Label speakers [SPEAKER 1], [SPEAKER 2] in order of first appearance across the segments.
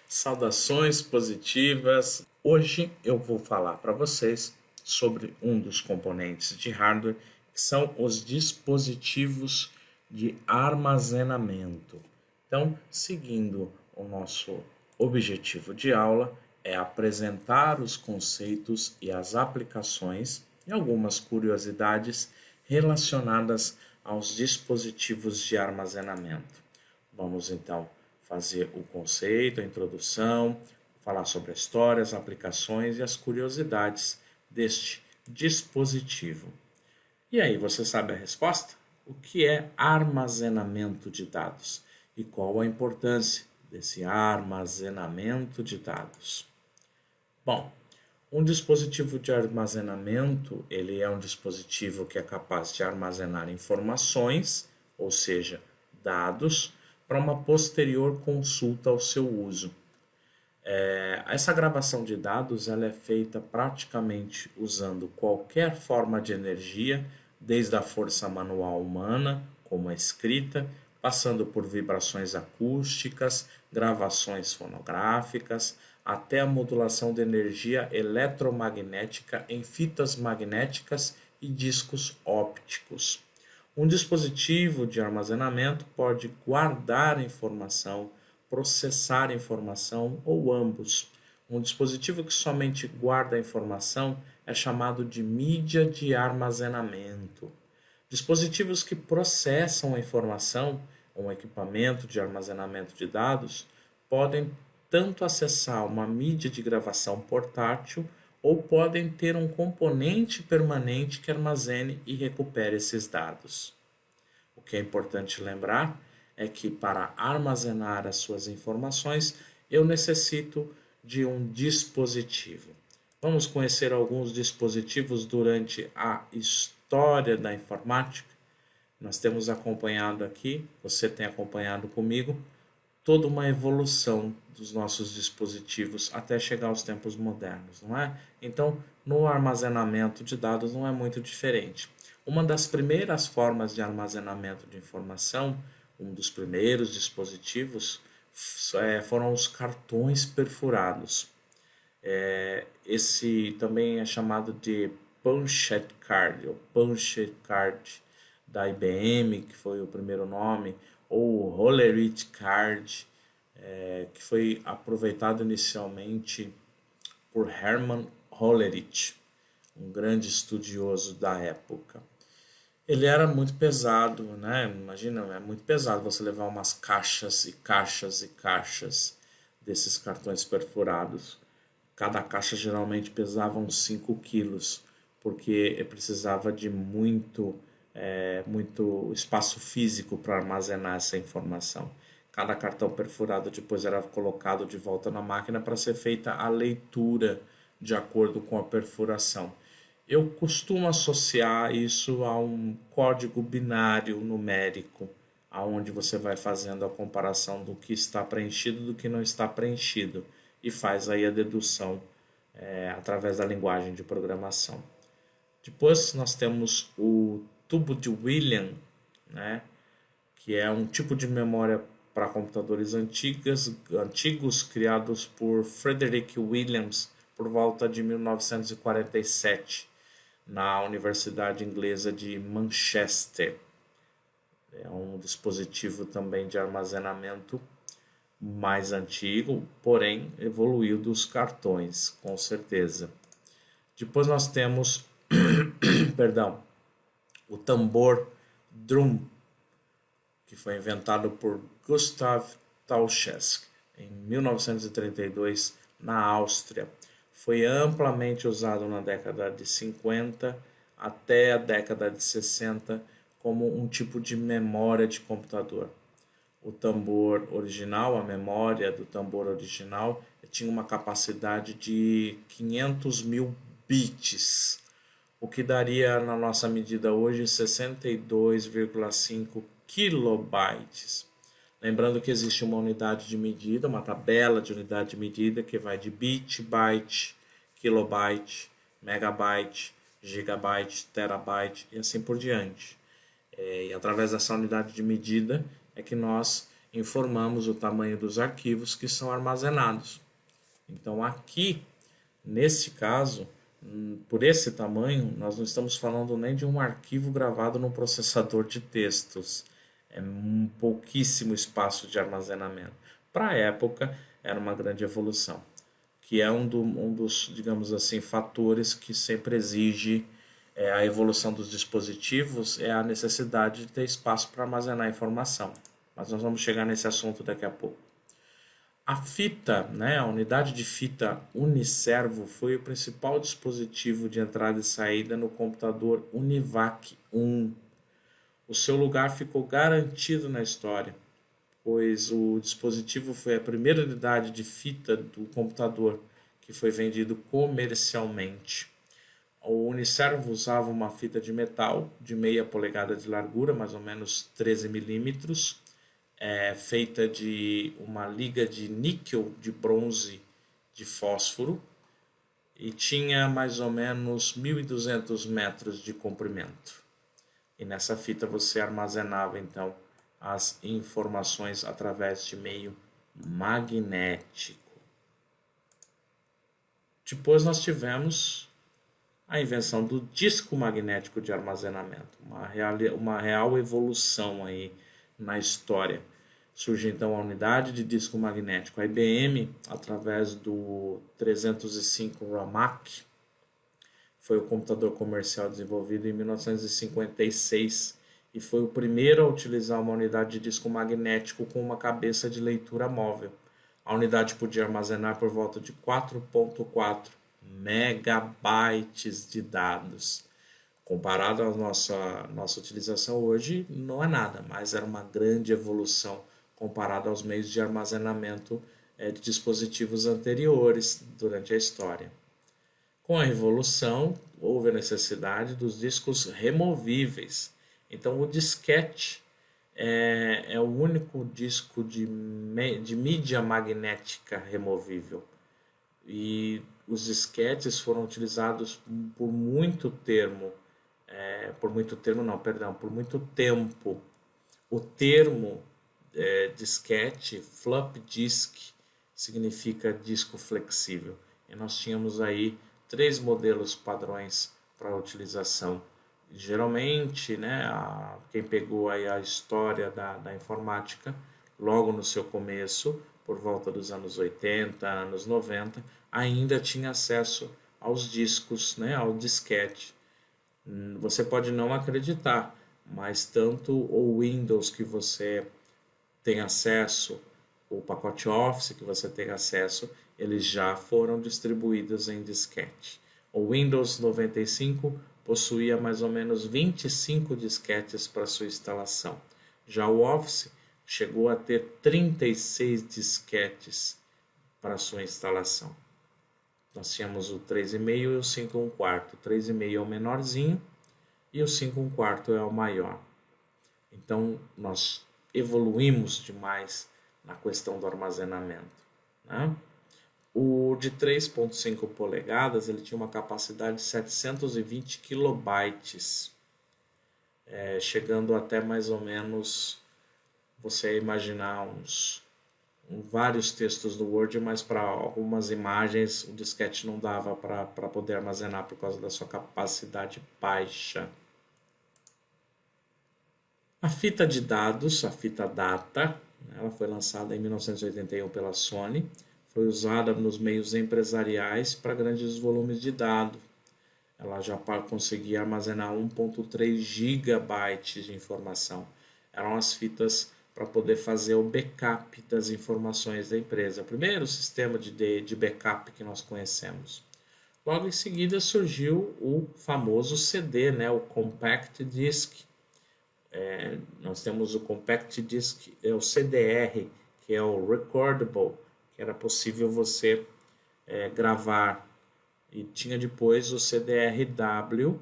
[SPEAKER 1] Saudações positivas. Hoje eu vou falar para vocês sobre um dos componentes de hardware, que são os dispositivos de armazenamento. Então, seguindo o nosso objetivo de aula, é apresentar os conceitos e as aplicações e algumas curiosidades relacionadas aos dispositivos de armazenamento. Vamos então fazer o conceito, a introdução, falar sobre a história, as aplicações e as curiosidades deste dispositivo. E aí, você sabe a resposta? O que é armazenamento de dados e qual a importância desse armazenamento de dados? Bom, um dispositivo de armazenamento, ele é um dispositivo que é capaz de armazenar informações, ou seja, dados, para uma posterior consulta ao seu uso. Essa gravação de dados ela é feita praticamente usando qualquer forma de energia, desde a força manual humana, como a escrita, passando por vibrações acústicas, gravações fonográficas, até a modulação de energia eletromagnética em fitas magnéticas e discos ópticos. Um dispositivo de armazenamento pode guardar informação, processar informação ou ambos. Um dispositivo que somente guarda a informação é chamado de mídia de armazenamento. Dispositivos que processam a informação, um equipamento de armazenamento de dados, podem tanto acessar uma mídia de gravação portátil ou podem ter um componente permanente que armazene e recupere esses dados. O que é importante lembrar é que para armazenar as suas informações, eu necessito de um dispositivo. Vamos conhecer alguns dispositivos durante a história da informática. Nós temos acompanhado aqui, você tem acompanhado comigo, toda uma evolução dos nossos dispositivos até chegar aos tempos modernos, não é? Então, no armazenamento de dados não é muito diferente. Uma das primeiras formas de armazenamento de informação, um dos primeiros dispositivos, foram os cartões perfurados. Esse também é chamado de Punched Card, ou Punched Card da IBM, que foi o primeiro nome, ou Hollerith Card, que foi aproveitado inicialmente por Hermann Hollerith, um grande estudioso da época. Ele era muito pesado, né? Imagina, é muito pesado você levar umas caixas e caixas e caixas desses cartões perfurados. Cada caixa geralmente pesava uns 5 quilos, porque precisava de muito espaço físico para armazenar essa informação. Cada cartão perfurado depois era colocado de volta na máquina para ser feita a leitura de acordo com a perfuração. Eu costumo associar isso a um código binário numérico, aonde você vai fazendo a comparação do que está preenchido e do que não está preenchido e faz aí a dedução através da linguagem de programação. Depois nós temos o tubo de William, né, que é um tipo de memória para computadores antigos criados por Frederick Williams por volta de 1947 na Universidade Inglesa de Manchester. É um dispositivo também de armazenamento mais antigo, porém evoluiu dos cartões, com certeza. Depois nós temos, perdão, o tambor drum, que foi inventado por Gustav Tauschesky em 1932 na Áustria. Foi amplamente usado na década de 50 até a década de 60 como um tipo de memória de computador. O tambor original, a memória do tambor original, tinha uma capacidade de 500 mil bits, o que daria na nossa medida hoje 62,5 kilobytes. Lembrando que existe uma unidade de medida, uma tabela de unidade de medida que vai de bit, byte, kilobyte, megabyte, gigabyte, terabyte e assim por diante. E através dessa unidade de medida é que nós informamos o tamanho dos arquivos que são armazenados. Então aqui, nesse caso, por esse tamanho, nós não estamos falando nem de um arquivo gravado no processador de textos. É um pouquíssimo espaço de armazenamento. Para a época, era uma grande evolução, que é um dos, digamos assim, fatores que sempre exige a evolução dos dispositivos, é a necessidade de ter espaço para armazenar informação. Mas nós vamos chegar nesse assunto daqui a pouco. A fita, né, a unidade de fita Uniservo foi o principal dispositivo de entrada e saída no computador Univac 1. O seu lugar ficou garantido na história, pois o dispositivo foi a primeira unidade de fita do computador que foi vendido comercialmente. O Uniservo usava uma fita de metal de meia polegada de largura, mais ou menos 13 milímetros, feita de uma liga de níquel de bronze de fósforo e tinha mais ou menos 1.200 metros de comprimento. E nessa fita você armazenava então as informações através de meio magnético. Depois nós tivemos a invenção do disco magnético de armazenamento, uma real evolução aí na história. Surge então a unidade de disco magnético. A IBM, através do 305 RAMAC, foi o computador comercial desenvolvido em 1956 e foi o primeiro a utilizar uma unidade de disco magnético com uma cabeça de leitura móvel. A unidade podia armazenar por volta de 4.4 megabytes de dados. Comparado à nossa utilização hoje, não é nada, mas era uma grande evolução comparado aos meios de armazenamento de dispositivos anteriores durante a história. Com a revolução, houve a necessidade dos discos removíveis. Então, o disquete é o único disco de mídia magnética removível. E os disquetes foram utilizados por muito tempo. O termo disquete, flop disk, significa disco flexível. E nós tínhamos aí 3 modelos padrões para utilização. Geralmente, né, quem pegou aí a história da informática, logo no seu começo, por volta dos anos 80, anos 90, ainda tinha acesso aos discos, né, ao disquete. Você pode não acreditar, mas tanto o Windows que você tem acesso, o pacote Office que você tem acesso, eles já foram distribuídos em disquete. O Windows 95 possuía mais ou menos 25 disquetes para sua instalação. Já o Office chegou a ter 36 disquetes para sua instalação. Nós tínhamos o 3,5 e o 5,1/4. O 3,5 é o menorzinho e o 5,1/4 é o maior. Então, nós evoluímos demais na questão do armazenamento, né? O de 3,5 polegadas, ele tinha uma capacidade de 720 kilobytes, chegando até mais ou menos, você imaginar vários textos do Word, mas para algumas imagens o disquete não dava para poder armazenar por causa da sua capacidade baixa. A fita de dados, a fita data, ela foi lançada em 1981 pela Sony, foi usada nos meios empresariais para grandes volumes de dados. Ela já conseguia armazenar 1.3 gigabytes de informação. Eram as fitas para poder fazer o backup das informações da empresa. O primeiro sistema de backup que nós conhecemos. Logo em seguida surgiu o famoso CD, né, o Compact Disc. Nós temos o Compact Disc, o CDR, que é o Recordable, que era possível você gravar. E tinha depois o CDR-W,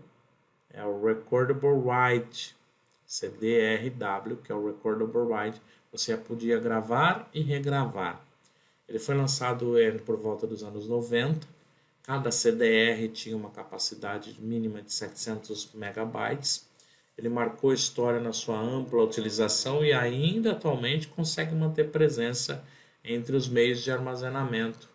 [SPEAKER 1] é o Recordable Write. CDR-W, que é o Recordable Write, você podia gravar e regravar. Ele foi lançado por volta dos anos 90. Cada CDR tinha uma capacidade mínima de 700 megabytes ele marcou história na sua ampla utilização e ainda atualmente consegue manter presença entre os meios de armazenamento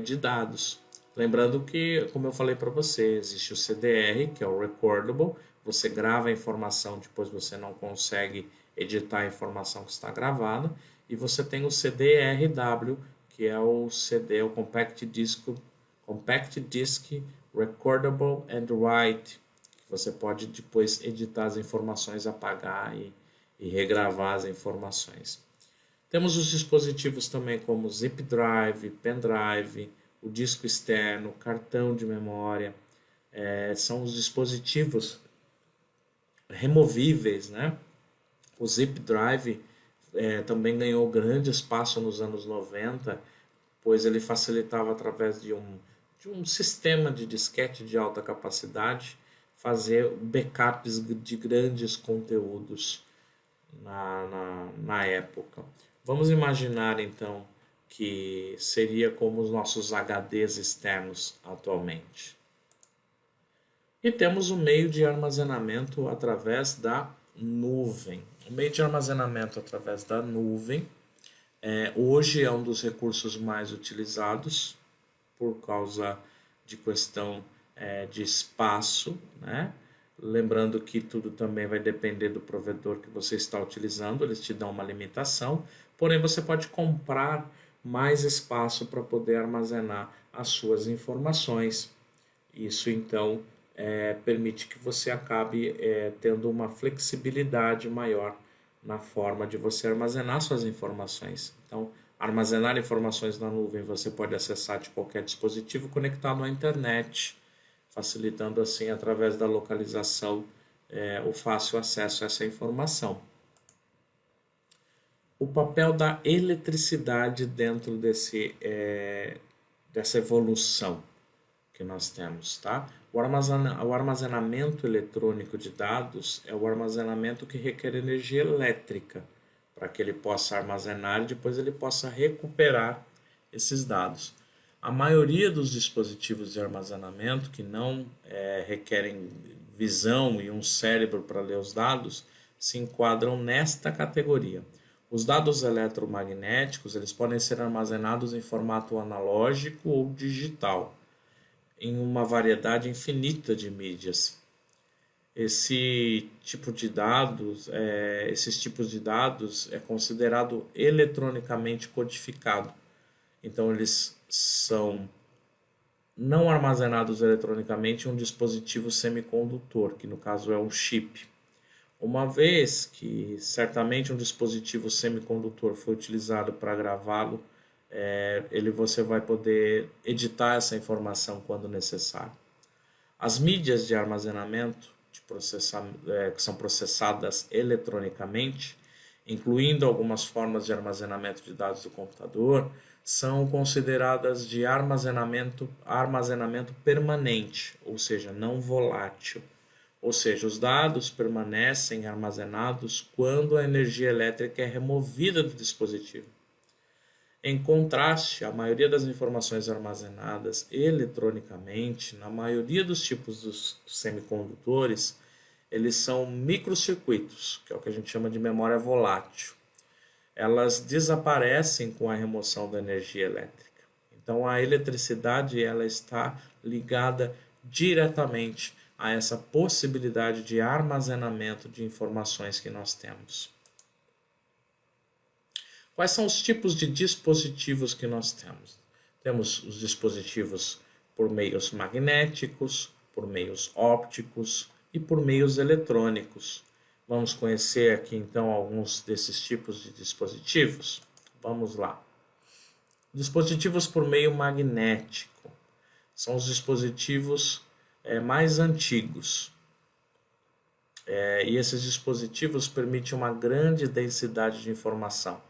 [SPEAKER 1] de dados. Lembrando que, como eu falei para você, existe o CDR, que é o Recordable, você grava a informação, depois você não consegue editar a informação que está gravada, e você tem o CDRW, que é o CD, o Compact Disc Recordable and Write, que você pode depois editar as informações, apagar e regravar as informações. Temos os dispositivos também como zip drive, pendrive, o disco externo, cartão de memória, são os dispositivos removíveis, né? O zip drive também ganhou grande espaço nos anos 90, pois ele facilitava através de um sistema de disquete de alta capacidade fazer backups de grandes conteúdos na época. Vamos imaginar então que seria como os nossos HDs externos atualmente. E temos o meio de armazenamento através da nuvem. O meio de armazenamento através da nuvem hoje é um dos recursos mais utilizados por causa de questão de espaço, né? Lembrando que tudo também vai depender do provedor que você está utilizando, eles te dão uma limitação, porém você pode comprar mais espaço para poder armazenar as suas informações. Isso então permite que você acabe tendo uma flexibilidade maior na forma de você armazenar suas informações. Então, armazenar informações na nuvem você pode acessar de qualquer dispositivo conectado à internet, facilitando assim, através da localização, o fácil acesso a essa informação. O papel da eletricidade dentro dessa evolução que nós temos, tá? O armazenamento eletrônico de dados é o armazenamento que requer energia elétrica para que ele possa armazenar e depois ele possa recuperar esses dados. A maioria dos dispositivos de armazenamento que não requerem visão e um cérebro para ler os dados se enquadram nesta categoria. Os dados eletromagnéticos eles podem ser armazenados em formato analógico ou digital, em uma variedade infinita de mídias. Esses tipos de dados é considerado eletronicamente codificado. Então eles são não armazenados eletronicamente em um dispositivo semicondutor, que no caso é um chip. Uma vez que certamente um dispositivo semicondutor foi utilizado para gravá-lo, você vai poder editar essa informação quando necessário. As mídias de armazenamento que são processadas eletronicamente, incluindo algumas formas de armazenamento de dados do computador, são consideradas de armazenamento permanente, ou seja, não volátil. Ou seja, os dados permanecem armazenados quando a energia elétrica é removida do dispositivo. Em contraste, a maioria das informações armazenadas eletronicamente, na maioria dos tipos dos semicondutores, eles são microcircuitos, que é o que a gente chama de memória volátil. Elas desaparecem com a remoção da energia elétrica. Então a eletricidade ela está ligada diretamente a essa possibilidade de armazenamento de informações que nós temos. Quais são os tipos de dispositivos que nós temos? Temos os dispositivos por meios magnéticos, por meios ópticos e por meios eletrônicos. Vamos conhecer aqui então alguns desses tipos de dispositivos? Vamos lá. Dispositivos por meio magnético são os dispositivos mais antigos. E esses dispositivos permitem uma grande densidade de informação,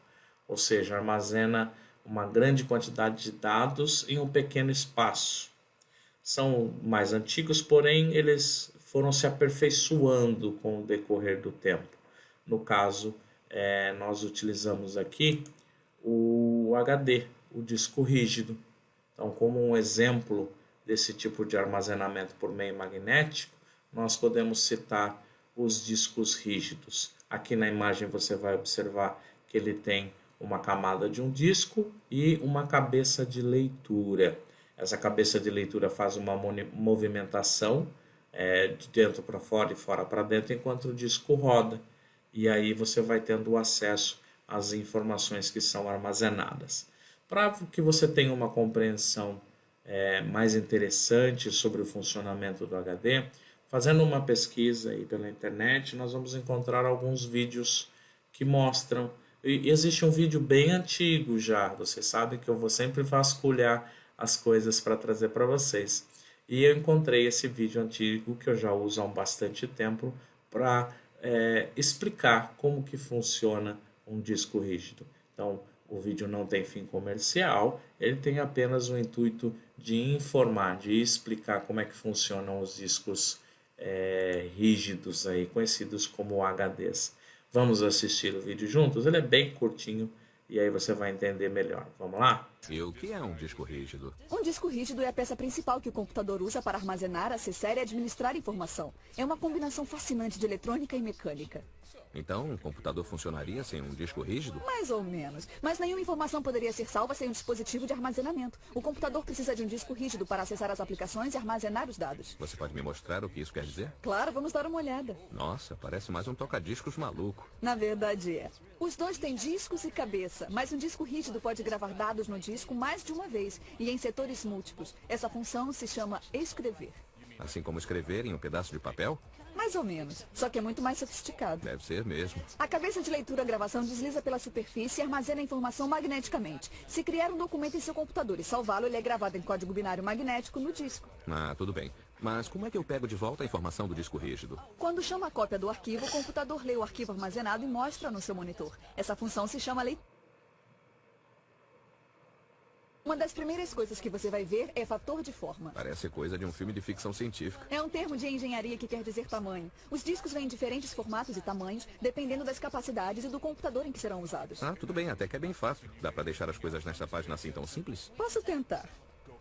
[SPEAKER 1] ou seja, armazena uma grande quantidade de dados em um pequeno espaço. São mais antigos, porém eles foram se aperfeiçoando com o decorrer do tempo. No caso, nós utilizamos aqui o HD, o disco rígido. Então, como um exemplo desse tipo de armazenamento por meio magnético, nós podemos citar os discos rígidos. Aqui na imagem você vai observar que ele tem uma camada de um disco e uma cabeça de leitura. Essa cabeça de leitura faz uma movimentação de dentro para fora e fora para dentro enquanto o disco roda. E aí você vai tendo acesso às informações que são armazenadas. Para que você tenha uma compreensão mais interessante sobre o funcionamento do HD, fazendo uma pesquisa aí pela internet, nós vamos encontrar alguns vídeos que mostram. E existe um vídeo bem antigo já, vocês sabem que eu vou sempre vasculhar as coisas para trazer para vocês. E eu encontrei esse vídeo antigo que eu já uso há bastante tempo para explicar como que funciona um disco rígido. Então, o vídeo não tem fim comercial, ele tem apenas o intuito de informar, de explicar como é que funcionam os discos rígidos, aí, conhecidos como HDs. Vamos assistir o vídeo juntos? Ele é bem curtinho e aí você vai entender melhor. Vamos lá?
[SPEAKER 2] E o que é um disco rígido?
[SPEAKER 3] Um disco rígido é a peça principal que o computador usa para armazenar, acessar e administrar informação. É uma combinação fascinante de eletrônica e mecânica.
[SPEAKER 2] Então, um computador funcionaria sem um disco rígido?
[SPEAKER 3] Mais ou menos. Mas nenhuma informação poderia ser salva sem um dispositivo de armazenamento. O computador precisa de um disco rígido para acessar as aplicações e armazenar os dados.
[SPEAKER 2] Você pode me mostrar o que isso quer dizer?
[SPEAKER 3] Claro, vamos dar uma olhada.
[SPEAKER 2] Nossa, parece mais um toca-discos maluco.
[SPEAKER 3] Na verdade é. Os dois têm discos e cabeça, mas um disco rígido pode gravar dados no disco mais de uma vez e em setores múltiplos. Essa função se chama escrever.
[SPEAKER 2] Assim como escrever em um pedaço de papel?
[SPEAKER 3] Mais ou menos, só que é muito mais sofisticado.
[SPEAKER 2] Deve ser mesmo.
[SPEAKER 3] A cabeça de leitura-gravação desliza pela superfície e armazena a informação magneticamente. Se criar um documento em seu computador e salvá-lo, ele é gravado em código binário magnético no disco.
[SPEAKER 2] Ah, tudo bem. Mas como é que eu pego de volta a informação do disco rígido?
[SPEAKER 3] Quando chama a cópia do arquivo, o computador lê o arquivo armazenado e mostra no seu monitor. Essa função se chama leitura. Uma das primeiras coisas que você vai ver é fator de forma.
[SPEAKER 2] Parece coisa de um filme de ficção científica.
[SPEAKER 3] É um termo de engenharia que quer dizer tamanho. Os discos vêm em diferentes formatos e tamanhos, dependendo das capacidades e do computador em que serão usados.
[SPEAKER 2] Ah, tudo bem, até que é bem fácil. Dá pra deixar as coisas nesta página assim tão simples?
[SPEAKER 3] Posso tentar.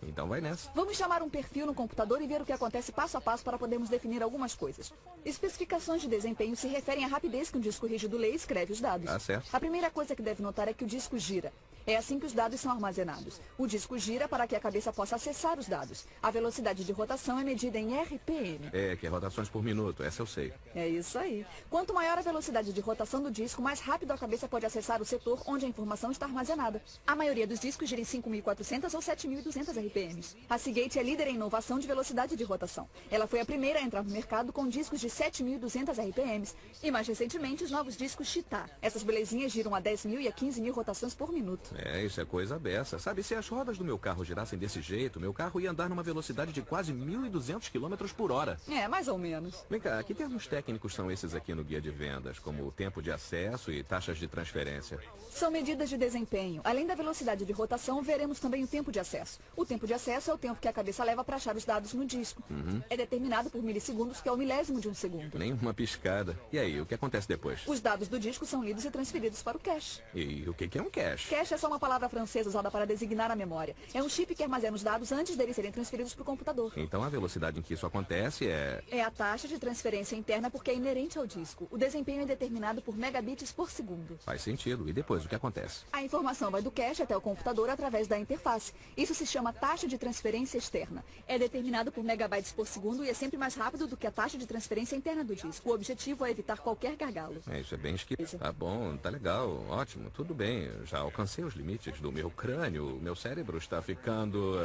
[SPEAKER 2] Então vai nessa.
[SPEAKER 3] Vamos chamar um perfil no computador e ver o que acontece passo a passo para podermos definir algumas coisas. Especificações de desempenho se referem à rapidez que um disco rígido lê e escreve os dados.
[SPEAKER 2] Ah, certo.
[SPEAKER 3] A primeira coisa que deve notar é que o disco gira. É assim que os dados são armazenados. O disco gira para que a cabeça possa acessar os dados. A velocidade de rotação é medida em RPM.
[SPEAKER 2] Que é rotações por minuto, essa eu sei.
[SPEAKER 3] É isso aí. Quanto maior a velocidade de rotação do disco, mais rápido a cabeça pode acessar o setor onde a informação está armazenada. A maioria dos discos gira em 5.400 ou 7.200 RPMs. A Seagate é líder em inovação de velocidade de rotação. Ela foi a primeira a entrar no mercado com discos de 7.200 RPMs. E mais recentemente, os novos discos Cheetah. Essas belezinhas giram a 10.000 e a 15.000 rotações por minuto.
[SPEAKER 2] Isso é coisa beça. Sabe, se as rodas do meu carro girassem desse jeito, meu carro ia andar numa velocidade de quase 1.200 km por hora.
[SPEAKER 3] É, mais ou menos.
[SPEAKER 2] Vem cá, que termos técnicos são esses aqui no guia de vendas, como tempo de acesso e taxas de transferência?
[SPEAKER 3] São medidas de desempenho. Além da velocidade de rotação, veremos também o tempo de acesso. O tempo de acesso é o tempo que a cabeça leva para achar os dados no disco. É determinado por milissegundos, que é o milésimo de um segundo.
[SPEAKER 2] Nem uma piscada. E aí, o que acontece depois?
[SPEAKER 3] Os dados do disco são lidos e transferidos para o cache.
[SPEAKER 2] E o que é um cache?
[SPEAKER 3] Cache é só uma palavra francesa usada para designar a memória. É um chip que armazena os dados antes deles serem transferidos para o computador.
[SPEAKER 2] Então a velocidade em que isso acontece
[SPEAKER 3] É a taxa de transferência interna porque é inerente ao disco. O desempenho é determinado por megabits por segundo.
[SPEAKER 2] Faz sentido. E depois, o que acontece?
[SPEAKER 3] A informação vai do cache até o computador através da interface. Isso se chama taxa de transferência externa. É determinado por megabytes por segundo e é sempre mais rápido do que a taxa de transferência interna do disco. O objetivo é evitar qualquer gargalo.
[SPEAKER 2] Isso é bem esquisito. Tá bom, tá legal, ótimo, tudo bem. Eu já alcancei os limites do meu crânio. Meu cérebro está ficando...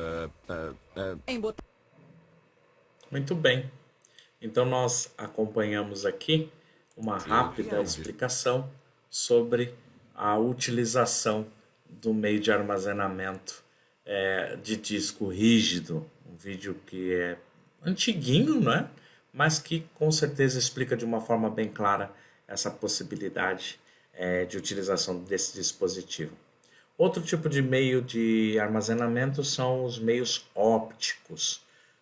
[SPEAKER 1] Muito bem. Então nós acompanhamos aqui uma rápida explicação sobre a utilização do meio de armazenamento de disco rígido. Um vídeo que é antiguinho, não é? Mas que com certeza explica de uma forma bem clara essa possibilidade de utilização desse dispositivo. Outro tipo de meio de armazenamento são os meios ópticos.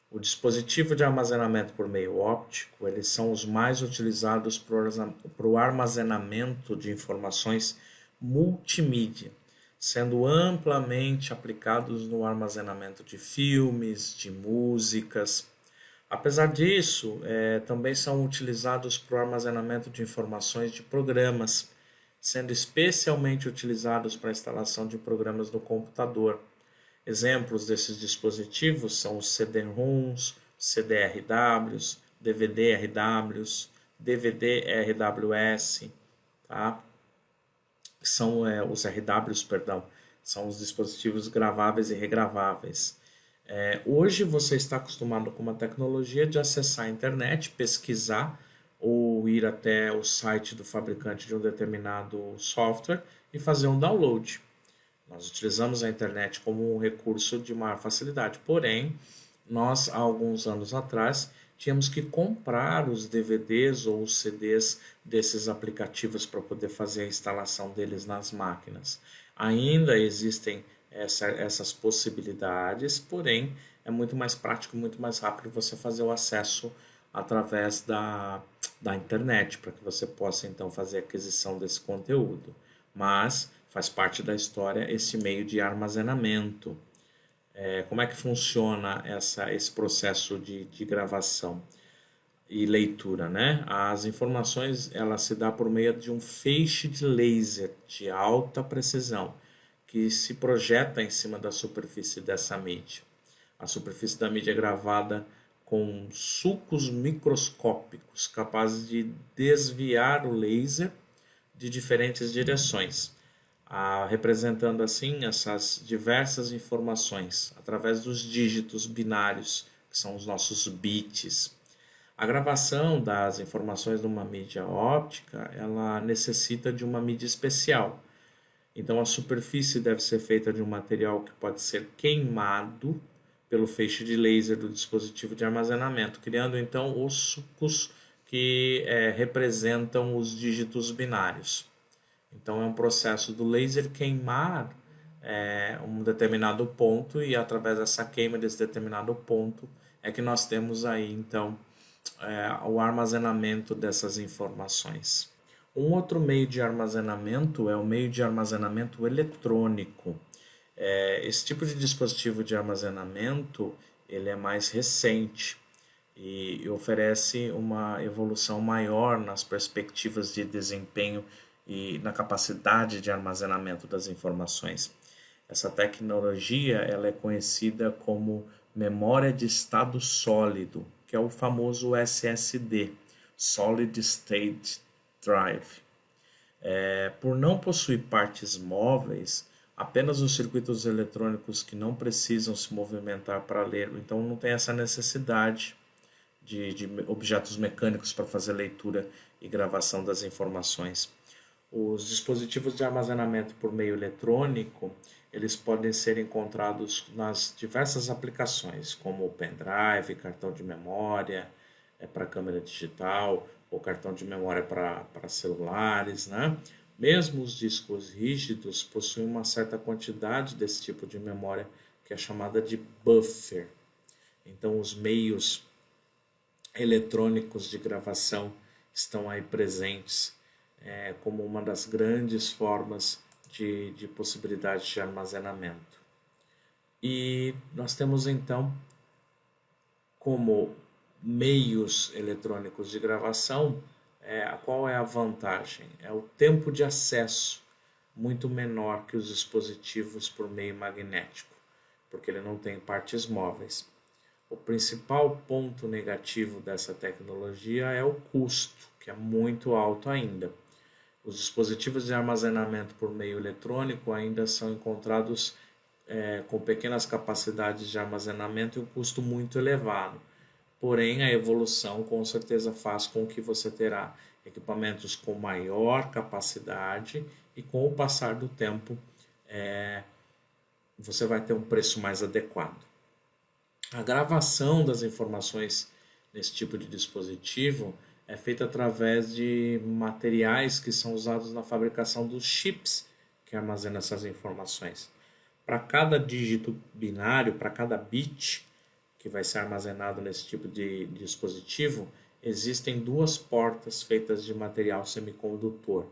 [SPEAKER 1] O dispositivo de armazenamento por meio óptico, eles são os mais utilizados para o armazenamento de informações multimídia, sendo amplamente aplicados no armazenamento de filmes, de músicas. Apesar disso, também são utilizados para o armazenamento de informações de programas, sendo especialmente utilizados para a instalação de programas no computador. Exemplos desses dispositivos são os CD-ROMs, CD-RWs, DVD-RWs, DVD-RWS, tá? São os RWs, perdão, são os dispositivos graváveis e regraváveis. Hoje você está acostumado com uma tecnologia de acessar a internet, pesquisar ou ir até o site do fabricante de um determinado software e fazer um download. Nós utilizamos a internet como um recurso de maior facilidade, porém, nós, há alguns anos atrás, tínhamos que comprar os DVDs ou os CDs desses aplicativos para poder fazer a instalação deles nas máquinas. Ainda existem essas possibilidades, porém, é muito mais prático, muito mais rápido você fazer o acesso através da internet, para que você possa então fazer a aquisição desse conteúdo. Mas faz parte da história esse meio de armazenamento. Como é que funciona esse processo de gravação e leitura, né? As informações ela se dá por meio de um feixe de laser de alta precisão que se projeta em cima da superfície dessa mídia. A superfície da mídia é gravada com sulcos microscópicos capazes de desviar o laser de diferentes direções, representando assim essas diversas informações através dos dígitos binários, que são os nossos bits. A gravação das informações de uma mídia óptica, ela necessita de uma mídia especial. Então a superfície deve ser feita de um material que pode ser queimado pelo feixe de laser do dispositivo de armazenamento, criando então os sulcos que representam os dígitos binários. Então é um processo do laser queimar um determinado ponto, e através dessa queima desse determinado ponto é que nós temos aí então o armazenamento dessas informações. Um outro meio de armazenamento é o meio de armazenamento eletrônico. Esse tipo de dispositivo de armazenamento ele é mais recente e oferece uma evolução maior nas perspectivas de desempenho e na capacidade de armazenamento das informações. Essa tecnologia ela é conhecida como memória de estado sólido, que é o famoso SSD, Solid State Drive. Por não possuir partes móveis, apenas os circuitos eletrônicos que não precisam se movimentar para ler, então não tem essa necessidade de objetos mecânicos para fazer leitura e gravação das informações. Os dispositivos de armazenamento por meio eletrônico, eles podem ser encontrados nas diversas aplicações, como o pendrive, cartão de memória para câmera digital, ou cartão de memória para celulares, né? Mesmo os discos rígidos possuem uma certa quantidade desse tipo de memória, que é chamada de buffer. Então, os meios eletrônicos de gravação estão aí presentes como uma das grandes formas de possibilidade de armazenamento. E nós temos então como meios eletrônicos de gravação, qual é a vantagem? É o tempo de acesso muito menor que os dispositivos por meio magnético, porque ele não tem partes móveis. O principal ponto negativo dessa tecnologia é o custo, que é muito alto ainda. Os dispositivos de armazenamento por meio eletrônico ainda são encontrados com pequenas capacidades de armazenamento e um custo muito elevado. Porém, a evolução com certeza faz com que você terá equipamentos com maior capacidade e com o passar do tempo você vai ter um preço mais adequado. A gravação das informações nesse tipo de dispositivo é feita através de materiais que são usados na fabricação dos chips que armazenam essas informações. Para cada dígito binário, para cada bit que vai ser armazenado nesse tipo de dispositivo, existem duas portas feitas de material semicondutor,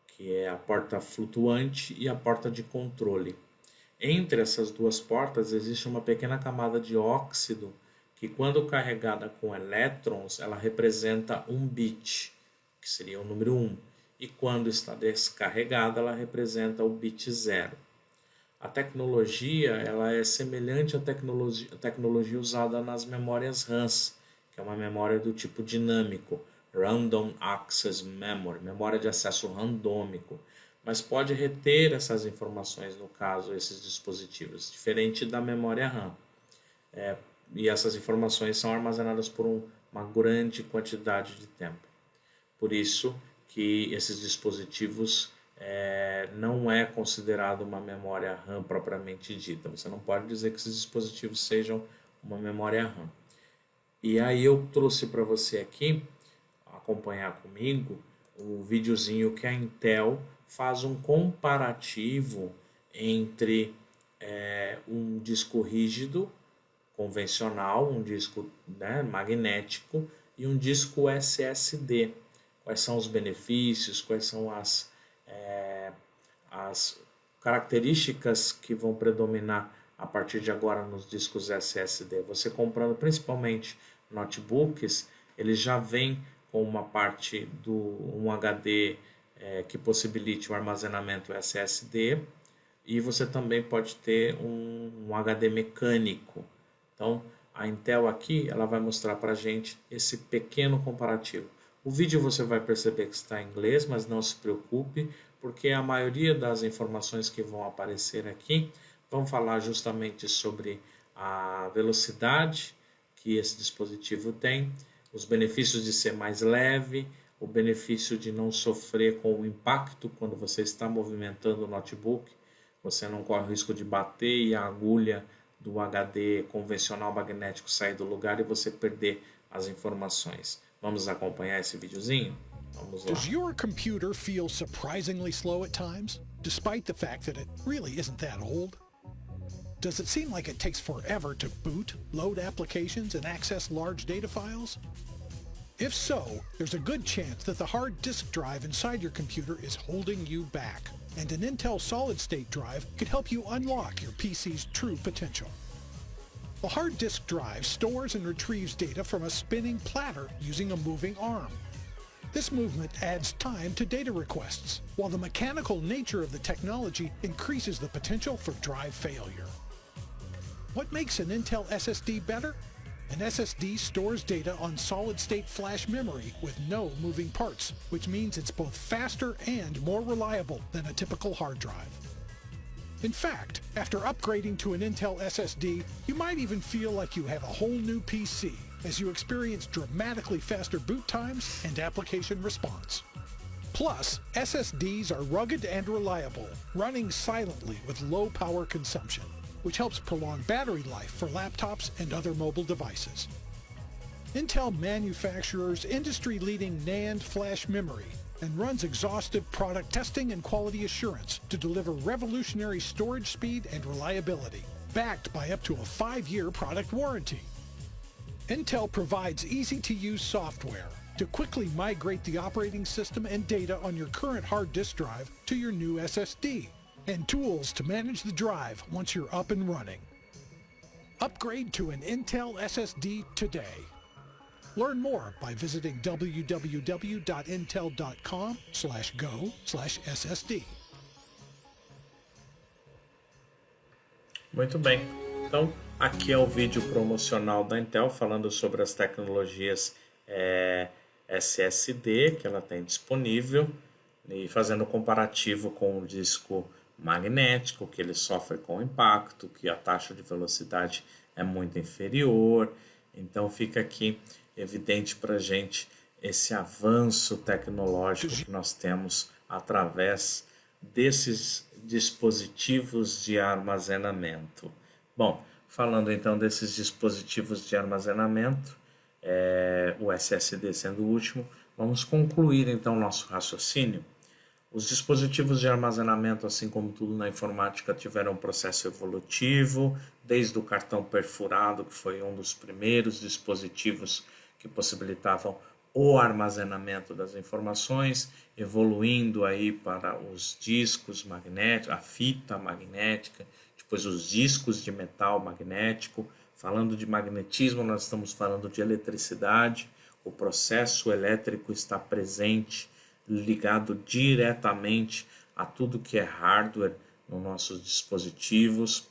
[SPEAKER 1] que é a porta flutuante e a porta de controle. Entre essas duas portas existe uma pequena camada de óxido que quando carregada com elétrons, ela representa um bit, que seria o número 1. E quando está descarregada, ela representa o bit 0. A tecnologia ela é semelhante à tecnologia usada nas memórias RAMs, que é uma memória do tipo dinâmico, Random Access Memory, memória de acesso randômico, mas pode reter essas informações, no caso, esses dispositivos, diferente da memória RAM. E essas informações são armazenadas por uma grande quantidade de tempo. Por isso que esses dispositivos não é considerado uma memória RAM propriamente dita. Você não pode dizer que esses dispositivos sejam uma memória RAM. E aí eu trouxe para você aqui, acompanhar comigo, o videozinho que a Intel faz um comparativo entre um disco rígido, convencional, um disco magnético e um disco SSD. Quais são os benefícios, quais são as características que vão predominar a partir de agora nos discos SSD. Você comprando principalmente notebooks, eles já vêm com uma parte um HD que possibilite o armazenamento SSD, e você também pode ter um HD mecânico. Então, a Intel aqui ela vai mostrar para a gente esse pequeno comparativo. O vídeo você vai perceber que está em inglês, mas não se preocupe, porque a maioria das informações que vão aparecer aqui vão falar justamente sobre a velocidade que esse dispositivo tem, os benefícios de ser mais leve, o benefício de não sofrer com o impacto quando você está movimentando o notebook, você não corre o risco de bater e a agulha do HD convencional magnético sair do lugar e você perder as informações. Vamos acompanhar esse videozinho? Vamos lá.
[SPEAKER 4] Does your computer feel surprisingly slow at times, despite the fact that it really isn't that old? Does it seem like it takes forever to boot, load applications, and access large data files? If so, there's a good chance that the hard disk drive inside your computer is holding you back, and an Intel solid-state drive could help you unlock your PC's true potential. The hard disk drive stores and retrieves data from a spinning platter using a moving arm. This movement adds time to data requests, while the mechanical nature of the technology increases the potential for drive failure. What makes an Intel SSD better? An SSD stores data on solid-state flash memory with no moving parts, which means it's both faster and more reliable than a typical hard drive. In fact, after upgrading to an Intel SSD, you might even feel like you have a whole new PC, as you experience dramatically faster boot times and application response. Plus, SSDs are rugged and reliable, running silently with low power consumption, which helps prolong battery life for laptops and other mobile devices. Intel manufactures industry-leading NAND flash memory and runs exhaustive product testing and quality assurance to deliver revolutionary storage speed and reliability, backed by up to a 5-year product warranty. Intel provides easy-to-use software to quickly migrate the operating system and data on your current hard disk drive to your new SSD, and tools to manage the drive once you're up and running. Upgrade to an Intel SSD today. Learn more by visiting www.intel.com/go/SSD.
[SPEAKER 1] Muito bem. Então, aqui é o vídeo promocional da Intel falando sobre as tecnologias SSD que ela tem disponível e fazendo comparativo com o disco magnético, que ele sofre com impacto, que a taxa de velocidade é muito inferior. Então fica aqui evidente para a gente esse avanço tecnológico que nós temos através desses dispositivos de armazenamento. Bom, falando então desses dispositivos de armazenamento, o SSD sendo o último, vamos concluir então nosso raciocínio. Os dispositivos de armazenamento, assim como tudo na informática, tiveram um processo evolutivo, desde o cartão perfurado, que foi um dos primeiros dispositivos que possibilitavam o armazenamento das informações, evoluindo aí para os discos magnéticos, a fita magnética, depois os discos de metal magnético, Falando de magnetismo, nós estamos falando de eletricidade. O processo elétrico está presente, ligado diretamente a tudo que é hardware nos nossos dispositivos.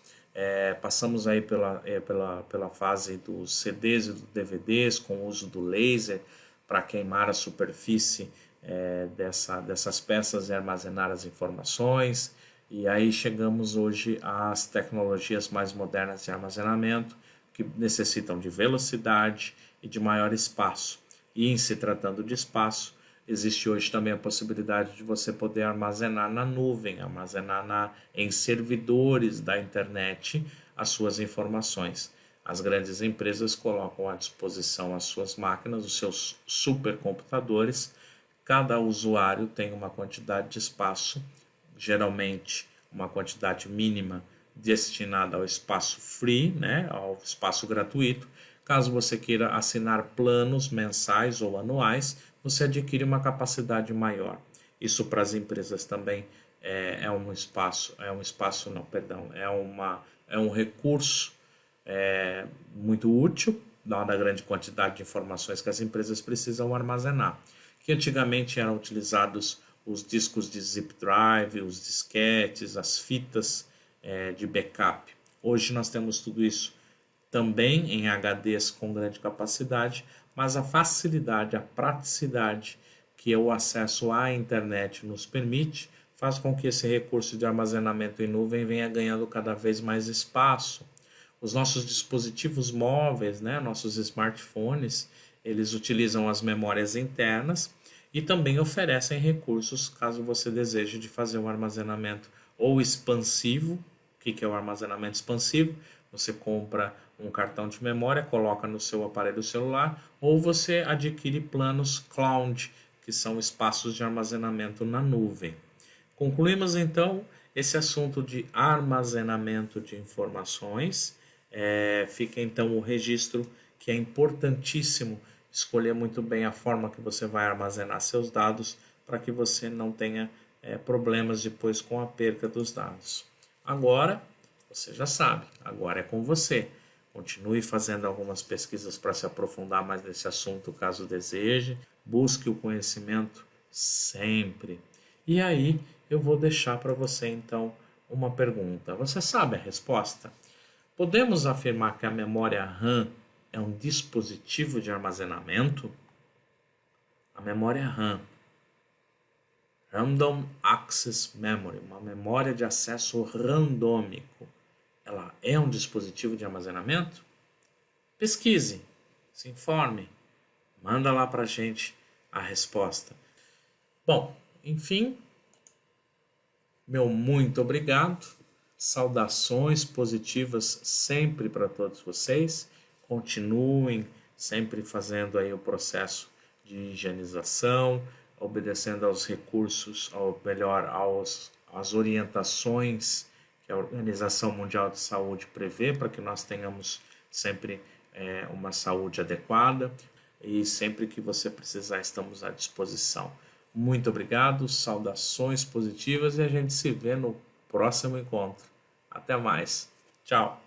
[SPEAKER 1] Passamos aí pela fase dos CDs e dos DVDs, com o uso do laser para queimar a superfície dessas peças e armazenar as informações. E aí chegamos hoje às tecnologias mais modernas de armazenamento, que necessitam de velocidade e de maior espaço. E em se tratando de espaço, existe hoje também a possibilidade de você poder armazenar na nuvem, armazenar em servidores da internet as suas informações. As grandes empresas colocam à disposição as suas máquinas, os seus supercomputadores. Cada usuário tem uma quantidade de espaço, geralmente uma quantidade mínima destinada ao espaço free, né, ao espaço gratuito. Caso você queira assinar planos mensais ou anuais, você adquire uma capacidade maior. Isso para as empresas também é um recurso muito útil, dada a grande quantidade de informações que as empresas precisam armazenar. Que antigamente eram utilizados os discos de zip drive, os disquetes, as fitas de backup. Hoje nós temos tudo isso também em HDs com grande capacidade, mas a facilidade, a praticidade que o acesso à internet nos permite faz com que esse recurso de armazenamento em nuvem venha ganhando cada vez mais espaço. Os nossos dispositivos móveis, né, nossos smartphones, eles utilizam as memórias internas e também oferecem recursos caso você deseje de fazer um armazenamento ou expansivo. O que é o armazenamento expansivo? Você compra um cartão de memória, coloca no seu aparelho celular, ou você adquire planos cloud, que são espaços de armazenamento na nuvem. Concluímos então esse assunto de armazenamento de informações. Fica então o registro que é importantíssimo escolher muito bem a forma que você vai armazenar seus dados para que você não tenha problemas depois com a perca dos dados. Agora, você já sabe, agora é com você. Continue fazendo algumas pesquisas para se aprofundar mais nesse assunto, caso deseje. Busque o conhecimento sempre. E aí, eu vou deixar para você, então, uma pergunta. Você sabe a resposta? Podemos afirmar que a memória RAM é um dispositivo de armazenamento? A memória RAM, Random Access Memory, uma memória de acesso randômico, ela é um dispositivo de armazenamento? Pesquise, se informe, manda lá para a gente a resposta. Bom, enfim, meu muito obrigado, saudações positivas sempre para todos vocês, continuem sempre fazendo aí o processo de higienização, obedecendo aos recursos, ou melhor, às orientações que a Organização Mundial de Saúde prevê para que nós tenhamos sempre uma saúde adequada, e sempre que você precisar estamos à disposição. Muito obrigado, saudações positivas e a gente se vê no próximo encontro. Até mais. Tchau.